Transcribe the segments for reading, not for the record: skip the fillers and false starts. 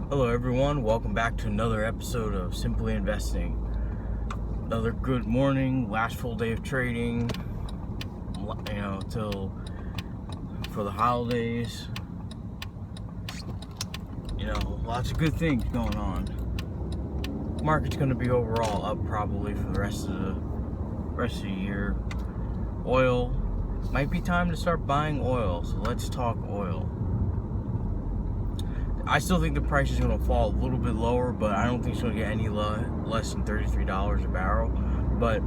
Hello everyone, welcome back to another episode of Simply Investing. Another good morning, last full day of trading, till for the holidays. Lots of good things going on. Market's going to be overall up probably for the rest of the year. Oil, might be time to start buying oil, so let's talk oil. I still think the price is going to fall a little bit lower, but I don't think it's going to get any less than $33 a barrel. But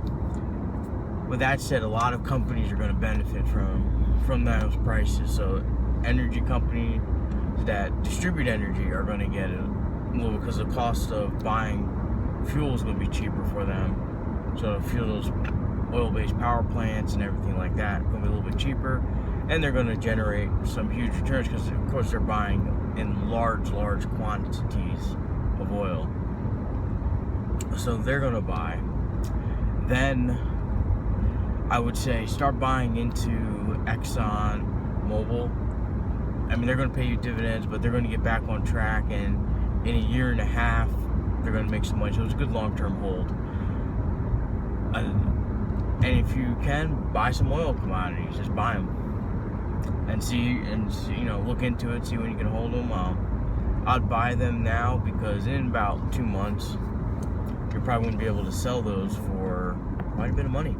with that said, a lot of companies are going to benefit from those prices. So energy companies that distribute energy are going to get it because the cost of buying fuel is going to be cheaper for them. So to fuel those oil-based power plants and everything like that, it's going to be a little bit cheaper. And they're going to generate some huge returns because, of course, they're buying in large quantities of oil. So they're going to buy. Then I would say start buying into Exxon Mobil. I mean, they're going to pay you dividends, but they're going to get back on track. And in a year and a half, they're going to make some money. So it's a good long-term hold. And if you can, buy some oil commodities. Just buy them. And see, look into it, see when you can hold them. I'd buy them now because in about 2 months, you're probably going to be able to sell those for quite a bit of money.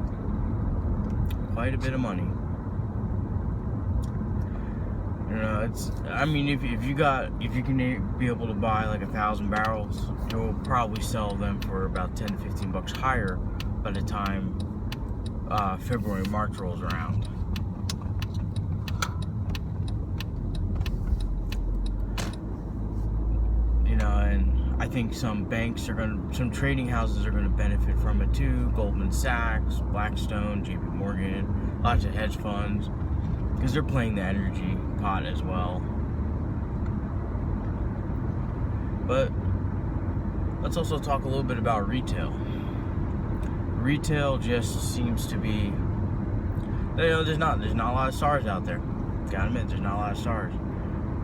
If you can be able to buy like 1,000 barrels, you'll probably sell them for about 10 to 15 bucks higher by the time February, March rolls around. And I think some trading houses are going to benefit from it too. Goldman Sachs, Blackstone, JP Morgan, lots of hedge funds, because they're playing the energy pot as well. But let's also talk a little bit about retail. Retail just seems to be, there's not a lot of stars out there. Gotta admit, there's not a lot of stars.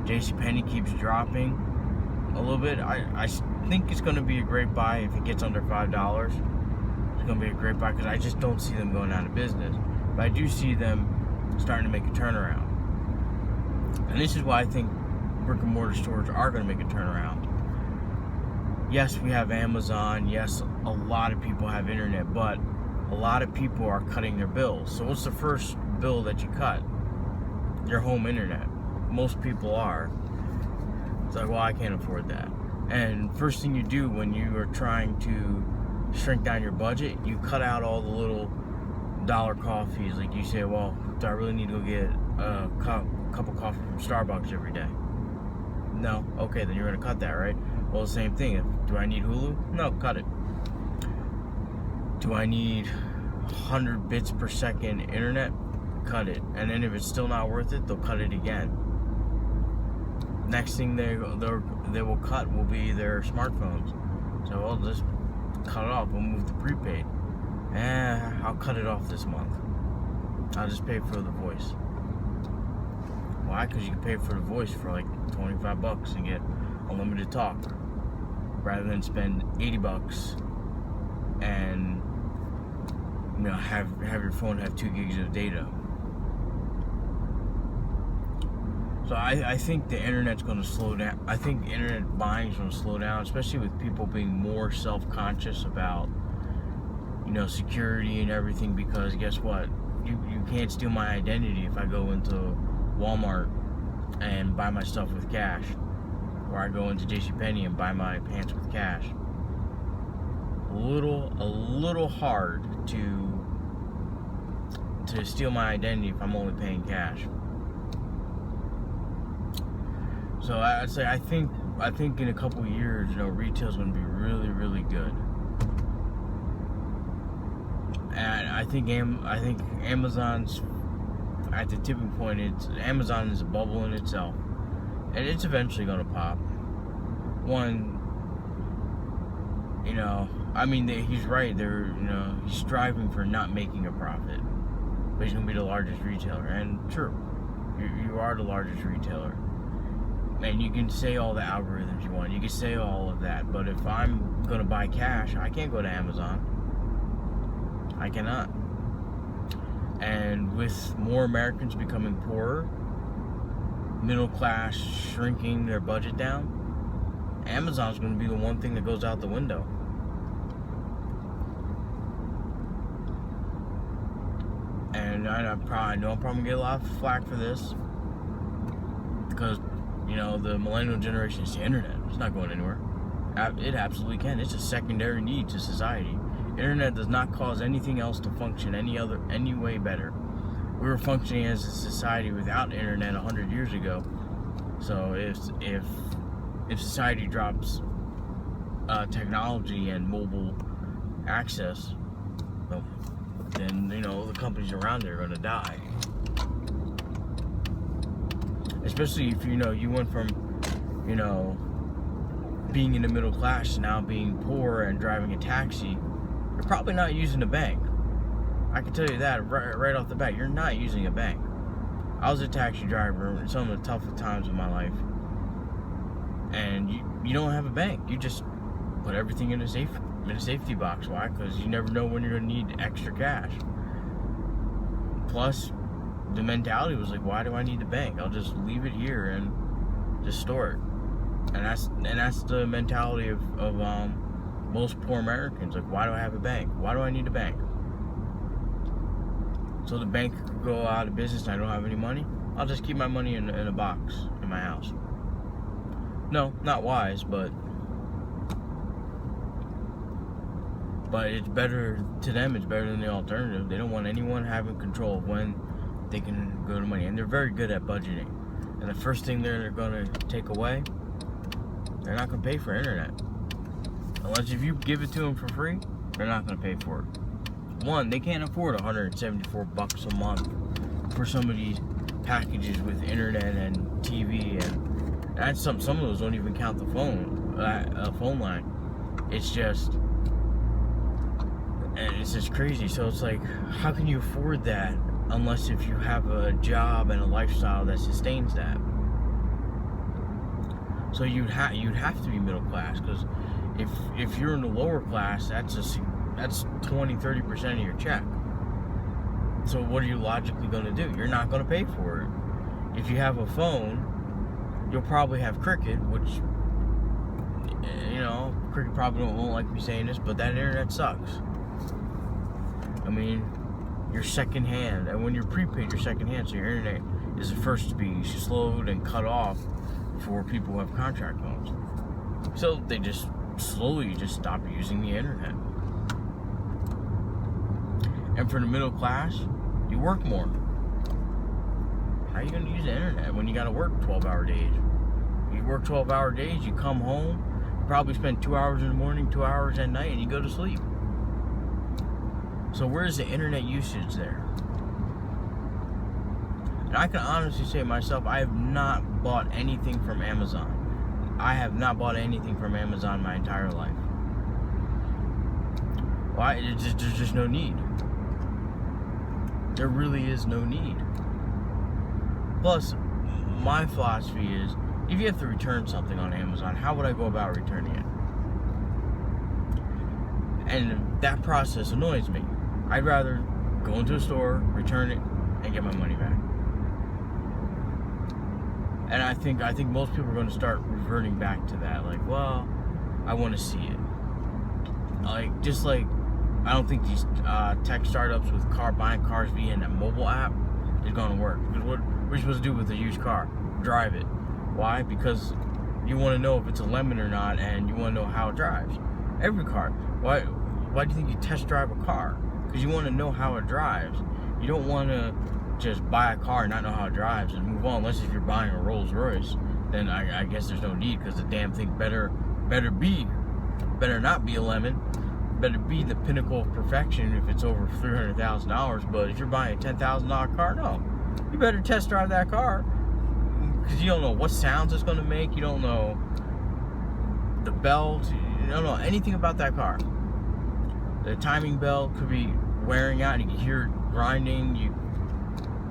JCPenney keeps dropping a little bit. I think it's going to be a great buy if it gets under $5. It's going to be a great buy because I just don't see them going out of business. But I do see them starting to make a turnaround. And this is why I think brick and mortar stores are going to make a turnaround. Yes, we have Amazon. Yes, a lot of people have internet, but a lot of people are cutting their bills. So what's the first bill that you cut? Your home internet. Most people are. It's like, well, I can't afford that. And first thing you do when you are trying to shrink down your budget, you cut out all the little dollar coffees. Like you say, well, do I really need to go get a cup of coffee from Starbucks every day? No? Okay, then you're going to cut that, right? Well, the same thing. Do I need Hulu? No, cut it. Do I need 100 bits per second internet? Cut it. And then if it's still not worth it, they'll cut it again. Next thing they will cut will be their smartphones. So I'll just cut it off. We'll move to prepaid. I'll cut it off this month. I'll just pay for the voice. Why? Because you can pay for the voice for like 25 bucks and get unlimited talk, rather than spend 80 bucks and have your phone have 2 gigs of data. So I think the internet's going to slow down. I think internet buying is going to slow down, especially with people being more self-conscious about, security and everything. Because guess what? You can't steal my identity if I go into Walmart and buy my stuff with cash, or I go into JCPenney and buy my pants with cash. A little hard to steal my identity if I'm only paying cash. So I'd say I think in a couple of years, retail's going to be really, really good. And I think Amazon's at the tipping point. Amazon is a bubble in itself, and it's eventually going to pop. He's right. He's striving for not making a profit, but he's going to be the largest retailer. And true, you are the largest retailer. And you can say all the algorithms you want. You can say all of that. But if I'm going to buy cash, I can't go to Amazon. I cannot. And with more Americans becoming poorer, middle class shrinking their budget down, Amazon's going to be the one thing that goes out the window. And I know I'm probably going to get a lot of flack for this, because, the millennial generation is the internet. It's not going anywhere. It absolutely can. It's a secondary need to society. Internet does not cause anything else to function any way better. We were functioning as a society without internet 100 years ago. So if society drops technology and mobile access, then the companies around there are going to die. Especially if you went from being in the middle class to now being poor and driving a taxi. You're probably not using a bank. I can tell you that right off the bat. You're not using a bank. I was a taxi driver in some of the toughest times of my life, and you don't have a bank. You just put everything in a safety box. Why? Because you never know when you're going to need extra cash. Plus, the mentality was like, why do I need the bank? I'll just leave it here and just store it. And that's the mentality of most poor Americans. Like, why do I have a bank? Why do I need a bank? So the bank could go out of business and I don't have any money? I'll just keep my money in a box in my house. No, not wise, but it's better to them. It's better than the alternative. They don't want anyone having control of when they can go to money. And they're very good at budgeting. And the first thing they're going to take away, they're not going to pay for internet. Unless if you give it to them for free, they're not going to pay for it. One, they can't afford $174 a month for some of these packages with internet and TV, and that's some of those don't even count the phone line. It's just crazy. So it's like, how can you afford that unless if you have a job and a lifestyle that sustains that? So you'd have to be middle class, because if you're in the lower class, that's 20-30% of your check. So what are you logically going to do? You're not going to pay for it. If you have a phone, you'll probably have Cricket, which Cricket probably won't like me saying this, but that internet sucks. I mean, you're secondhand, and when you're prepaid, you're secondhand, so your internet is the first to be slowed and cut off for people who have contract phones. So they just slowly stop using the internet. And for the middle class, you work more. How are you going to use the internet when you got to work 12-hour days? You work 12-hour days, you come home, you probably spend 2 hours in the morning, 2 hours at night, and you go to sleep. So where's the internet usage there? And I can honestly say myself, I have not bought anything from Amazon. I have not bought anything from Amazon my entire life. Why? There's just no need. There really is no need. Plus, my philosophy is, if you have to return something on Amazon, how would I go about returning it? And that process annoys me. I'd rather go into a store, return it, and get my money back. And I think most people are going to start reverting back to that. Like, well, I want to see it. Just like, I don't think these tech startups with buying cars via a mobile app is going to work. Because what are you supposed to do with a used car? Drive it. Why? Because you want to know if it's a lemon or not, and you want to know how it drives. Every car. Why do you think you test drive a car? Because you want to know how it drives. You don't want to just buy a car and not know how it drives and move on. Unless if you're buying a Rolls Royce, then I guess there's no need, because the damn thing better not be a lemon. Better be the pinnacle of perfection if it's over $300,000. But if you're buying a $10,000 car, no, you better test drive that car, because you don't know what sounds it's going to make. You don't know the bells. You don't know anything about that car. The timing belt could be wearing out, and you can hear it grinding.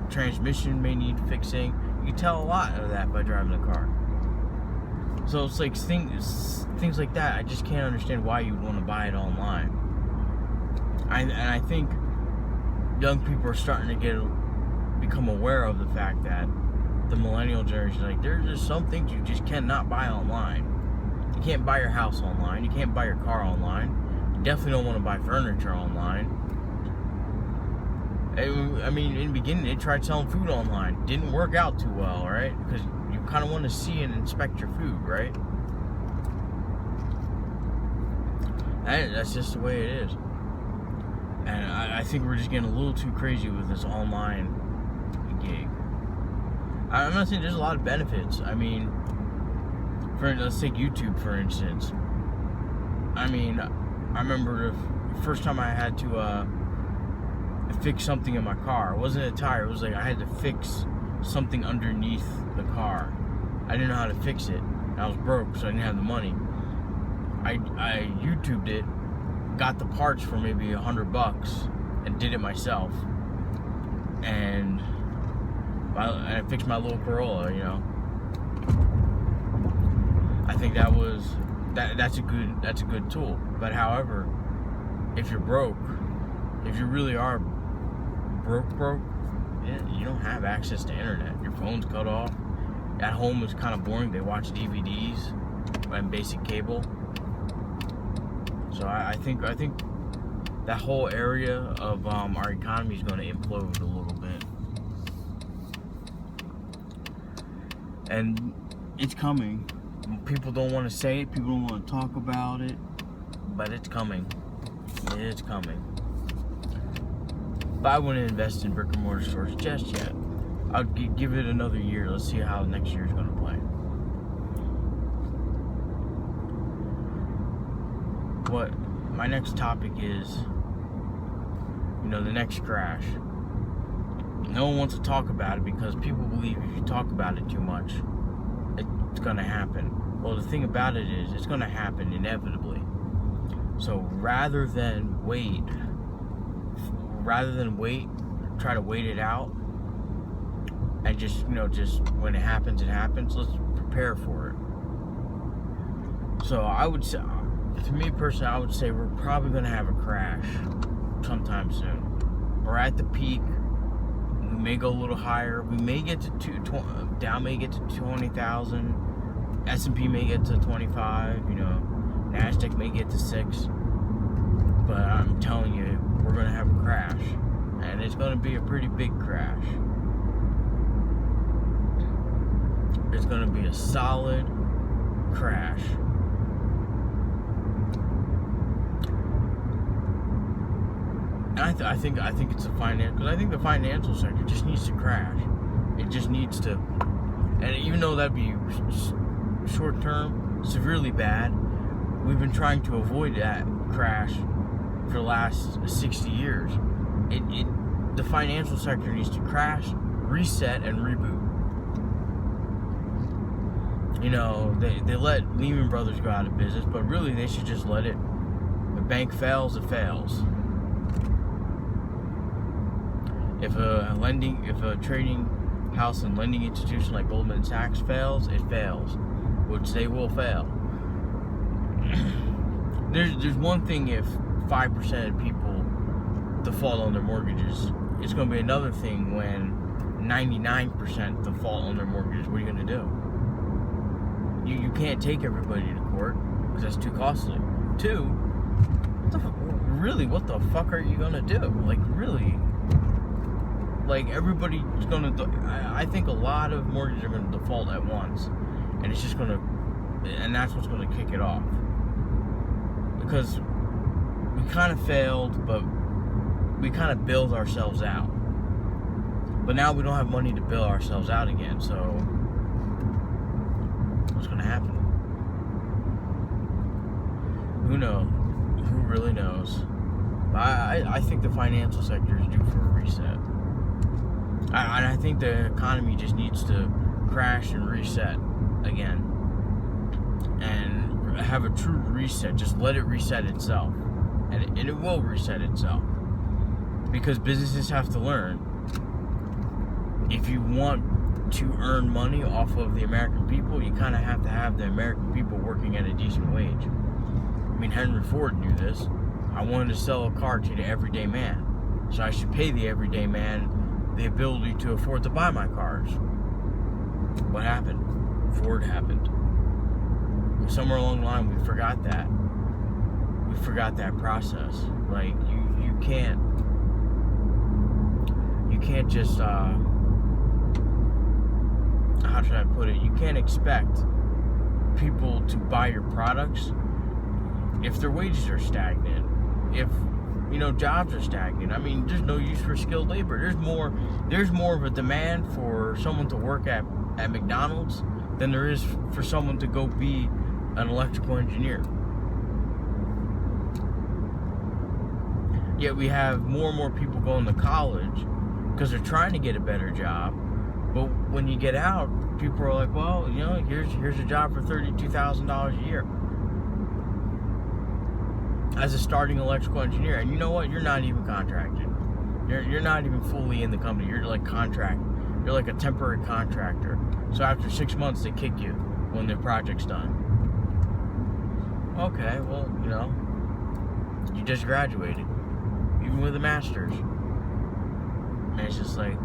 Transmission may need fixing. You can tell a lot of that by driving the car. So it's like things like that. I just can't understand why you would want to buy it online. And I think young people are starting to become aware of the fact that the millennial generation, like, there's just some things you just cannot buy online. You can't buy your house online. You can't buy your car online. You definitely don't want to buy furniture online. I mean, in the beginning, they tried selling food online. Didn't work out too well, right? Because you kind of want to see and inspect your food, right? That's just the way it is. And I think we're just getting a little too crazy with this online gig. I'm not saying there's a lot of benefits. I mean, let's take YouTube, for instance. I mean, I remember the first time I had to fix something in my car. It wasn't a tire. It was like I had to fix something underneath the car. I didn't know how to fix it. I was broke, so I didn't have the money. I YouTubed it, got the parts for maybe $100, and did it myself. And I fixed my little Corolla, you know. I think that's a good tool. But however, if you're broke, if you really are broke, yeah, you don't have access to internet. Your phone's cut off. At home it's kind of boring. They watch DVDs and basic cable. So I think that whole area of our economy is going to implode a little bit. And it's coming. People don't want to say it. People don't want to talk about it. But it's coming. It's coming. But I wouldn't invest in brick and mortar stores just yet. I'd give it another year. Let's see how next year is going to play. What my next topic is, you know, the next crash. No one wants to talk about it because people believe if you talk about it too much, it's going to happen. Well, the thing about it is, it's going to happen inevitably. So rather than wait, try to wait it out, and just when it happens, let's prepare for it. So I would say, to me personally, I would say we're probably going to have a crash sometime soon. We're at the peak. We may go a little higher. We may get to Dow may get to 20,000. S&P may get to 25. You know, Nasdaq may get to 6. But I'm telling you, we're going to have a crash, and it's going to be a pretty big crash. It's going to be a solid crash. And I think it's a because I think the financial sector just needs to crash. It just needs to, and even though that'd be short term, severely bad, we've been trying to avoid that crash for the last 60 years. The financial sector needs to crash, reset, and reboot. You know, they let Lehman Brothers go out of business, but really they should just let it. If a bank fails, it fails. If a trading house and lending institution like Goldman Sachs fails, it fails, which they will fail. There's one thing if 5% of people default on their mortgages. It's going to be another thing when 99% default on their mortgages. What are you going to do? You can't take everybody to court because that's too costly. 2, what the fuck are you going to do? Like, really? Like, everybody's going to... I think a lot of mortgages are going to default at once. And it's just going to... And that's what's going to kick it off. Because we kind of failed, but we kind of bailed ourselves out. But now we don't have money to bail ourselves out again, so... What's going to happen? Who knows? Who really knows? I think the financial sector is due for a reset. I think the economy just needs to crash and reset again. And have a true reset. Just let it reset itself. And it will reset itself. Because businesses have to learn. If you want to earn money off of the American people, you kind of have to have the American people working at a decent wage. I mean, Henry Ford knew this. I wanted to sell a car to the everyday man, so I should pay the everyday man the ability to afford to buy my cars. What happened? Ford happened. Somewhere along the line, we forgot that. We forgot that process. Like, you can't just, how should I put it? You can't expect people to buy your products if their wages are stagnant, if, jobs are stagnant. I mean, there's no use for skilled labor. There's more of a demand for someone to work at McDonald's than there is for someone to go be an electrical engineer. Yet we have more and more people going to college because they're trying to get a better job. But when you get out, people are like, well, here's a job for $32,000 a year as a starting electrical engineer. And you know what? You're not even contracted. You're not even fully in the company. You're like contract. You're like a temporary contractor. So after 6 months, they kick you when the project's done. Okay, well, you just graduated, even with a master's. And it's just like,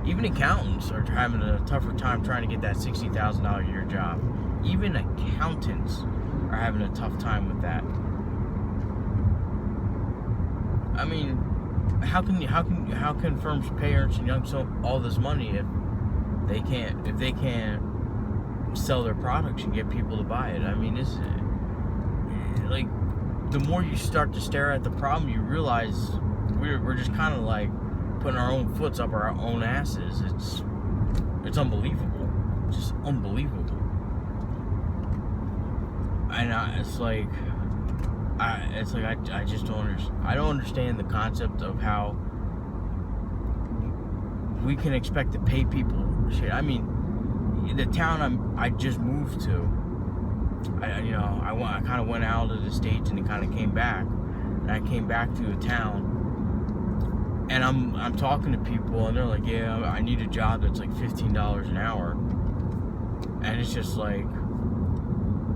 even accountants are having a tougher time trying to get that $60,000 a year job. Even accountants are having a tough time with that. I mean, how can firms pay Ernst & Young so all this money if they can't sell their products and get people to buy it? I mean, it's like, the more you start to stare at the problem, you realize we're just kind of like putting our own foots up our own asses. It's unbelievable, just unbelievable. And I just don't understand. I don't understand the concept of how we can expect to pay people shit. I mean, the town I just moved to, I kind of went out of the States and then kind of came back. And I came back to a town, and I'm talking to people, and they're like, yeah, I need a job that's like $15 an hour. And it's just like,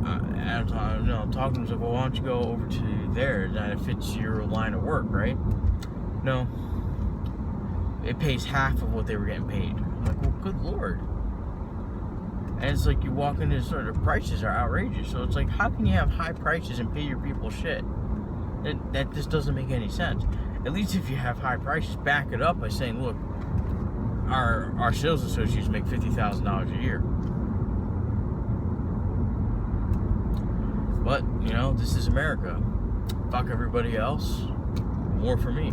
I'm talking to them, like, well, why don't you go over to there? That fits your line of work, right? No. It pays half of what they were getting paid. I'm like, well, good Lord. And it's like, you walk into sort of, prices are outrageous. So it's like, how can you have high prices and pay your people shit? That just doesn't make any sense. At least if you have high prices, back it up by saying, look, our sales associates make $50,000 a year. But, this is America. Fuck everybody else. More for me.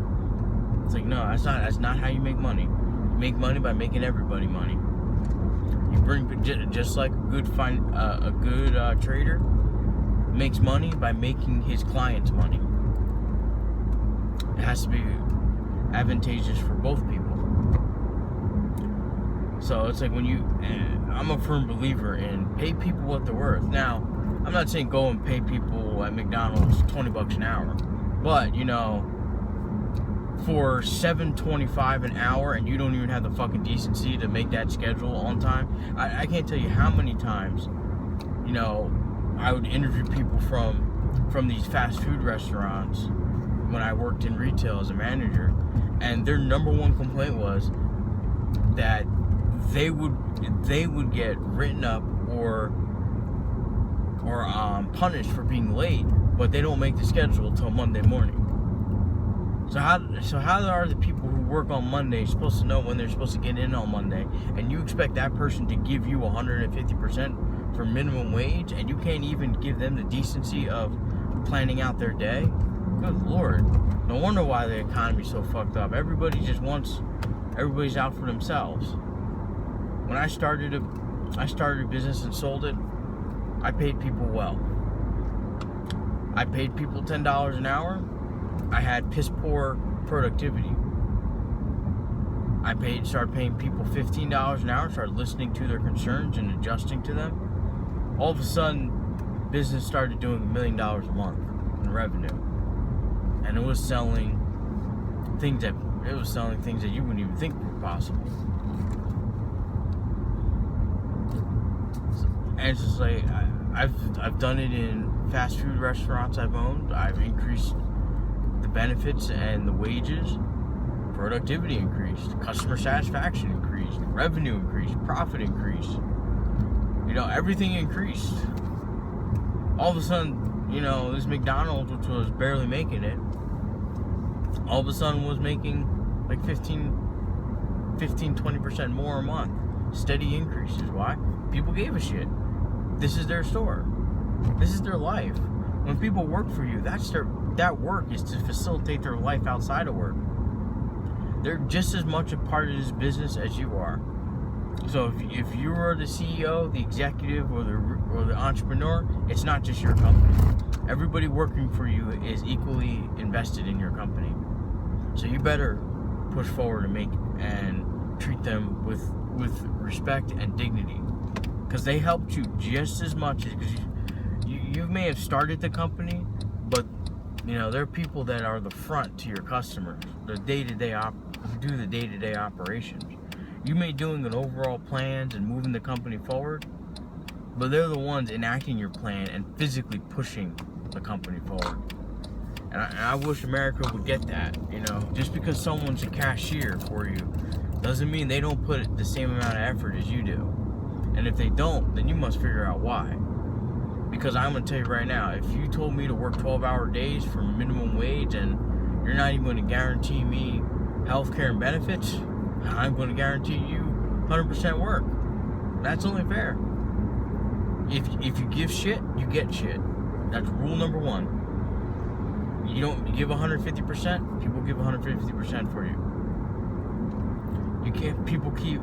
It's like, no, that's not how you make money. You make money by making everybody money. You bring, just like a good trader makes money by making his clients money. It has to be advantageous for both people. So it's like I'm a firm believer in pay people what they're worth. Now, I'm not saying go and pay people at McDonald's $20 an hour, but for $7.25 an hour, and you don't even have the fucking decency to make that schedule on time. I can't tell you how many times, I would interview people from these fast food restaurants when I worked in retail as a manager, and their number one complaint was that they would get written up or punished for being late, but they don't make the schedule until Monday morning. So how are the people who work on Monday supposed to know when they're supposed to get in on Monday, and you expect that person to give you 150% for minimum wage, and you can't even give them the decency of planning out their day? Good Lord. No wonder why the economy's so fucked up. Everybody's out for themselves. When I started a business and sold it, I paid people well. I paid people $10 an hour. I had piss poor productivity. I started paying people $15 an hour, started listening to their concerns and adjusting to them. All of a sudden, business started doing $1 million a month in revenue. And it was selling things that you wouldn't even think were possible. And it's just like, I've done it in fast food restaurants I've owned. I've increased the benefits and the wages. Productivity increased, customer satisfaction increased, revenue increased, profit increased. Everything increased. All of a sudden, this McDonald's, which was barely making it, all of a sudden was making like 20% more a month. Steady increases. Why? People gave a shit. This is their store. This is their life. When people work for you, that work is to facilitate their life outside of work. They're just as much a part of this business as you are. So if you are the CEO, the executive, or the entrepreneur, it's not just your company. Everybody working for you is equally invested in your company. So you better push forward and treat them with respect and dignity, because they helped you just as much as, because you may have started the company, but there are people that are the front to your customers, who do the day-to-day operations. You may doing an overall plans and moving the company forward, but they're the ones enacting your plan and physically pushing the company forward. And I wish America would get that. Just because someone's a cashier for you doesn't mean they don't put the same amount of effort as you do. And if they don't, then you must figure out why. Because I'm going to tell you right now, if you told me to work 12-hour days for minimum wage and you're not even going to guarantee me health care and benefits, I'm going to guarantee you 100% work. That's only fair. If you give shit, you get shit. That's rule number one. You don't give 150%, people give 150% for you. You can't. People keep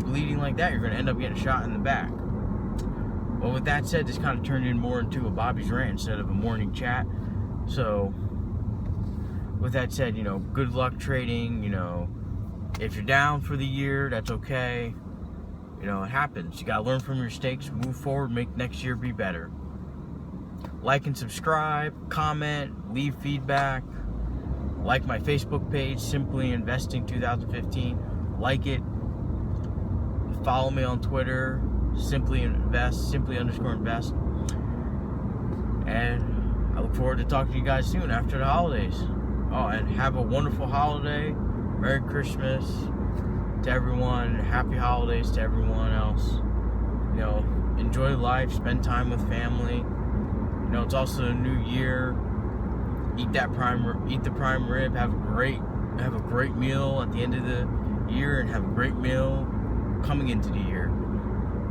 leading like that, you're going to end up getting shot in the back. Well, with that said, this kind of turned in more into a Bobby's rant instead of a morning chat. So, with that said, good luck trading. If you're down for the year, that's okay. It happens. You gotta learn from your mistakes, move forward, make next year be better. Like and subscribe, comment, leave feedback. Like my Facebook page, Simply Investing 2015. Like it. Follow me on Twitter, simply_invest. And I look forward to talking to you guys soon after the holidays. Oh, and have a wonderful holiday. Merry Christmas to everyone. Happy holidays to everyone else. Enjoy life, spend time with family. It's also a new year. Eat the prime rib. Have a great meal at the end of the year, and have a great meal coming into the year.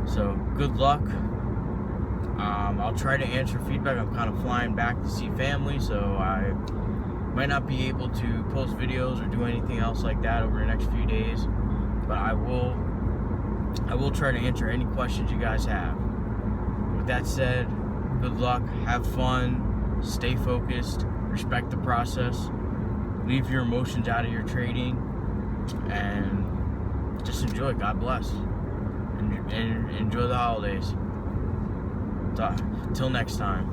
So good luck. I'll try to answer feedback. I'm kind of flying back to see family, so I might not be able to post videos or do anything else like that over the next few days, but I will try to answer any questions you guys have. With that said, good luck, have fun, stay focused, respect the process, leave your emotions out of your trading, and just enjoy. God bless. And enjoy the holidays. Till next time.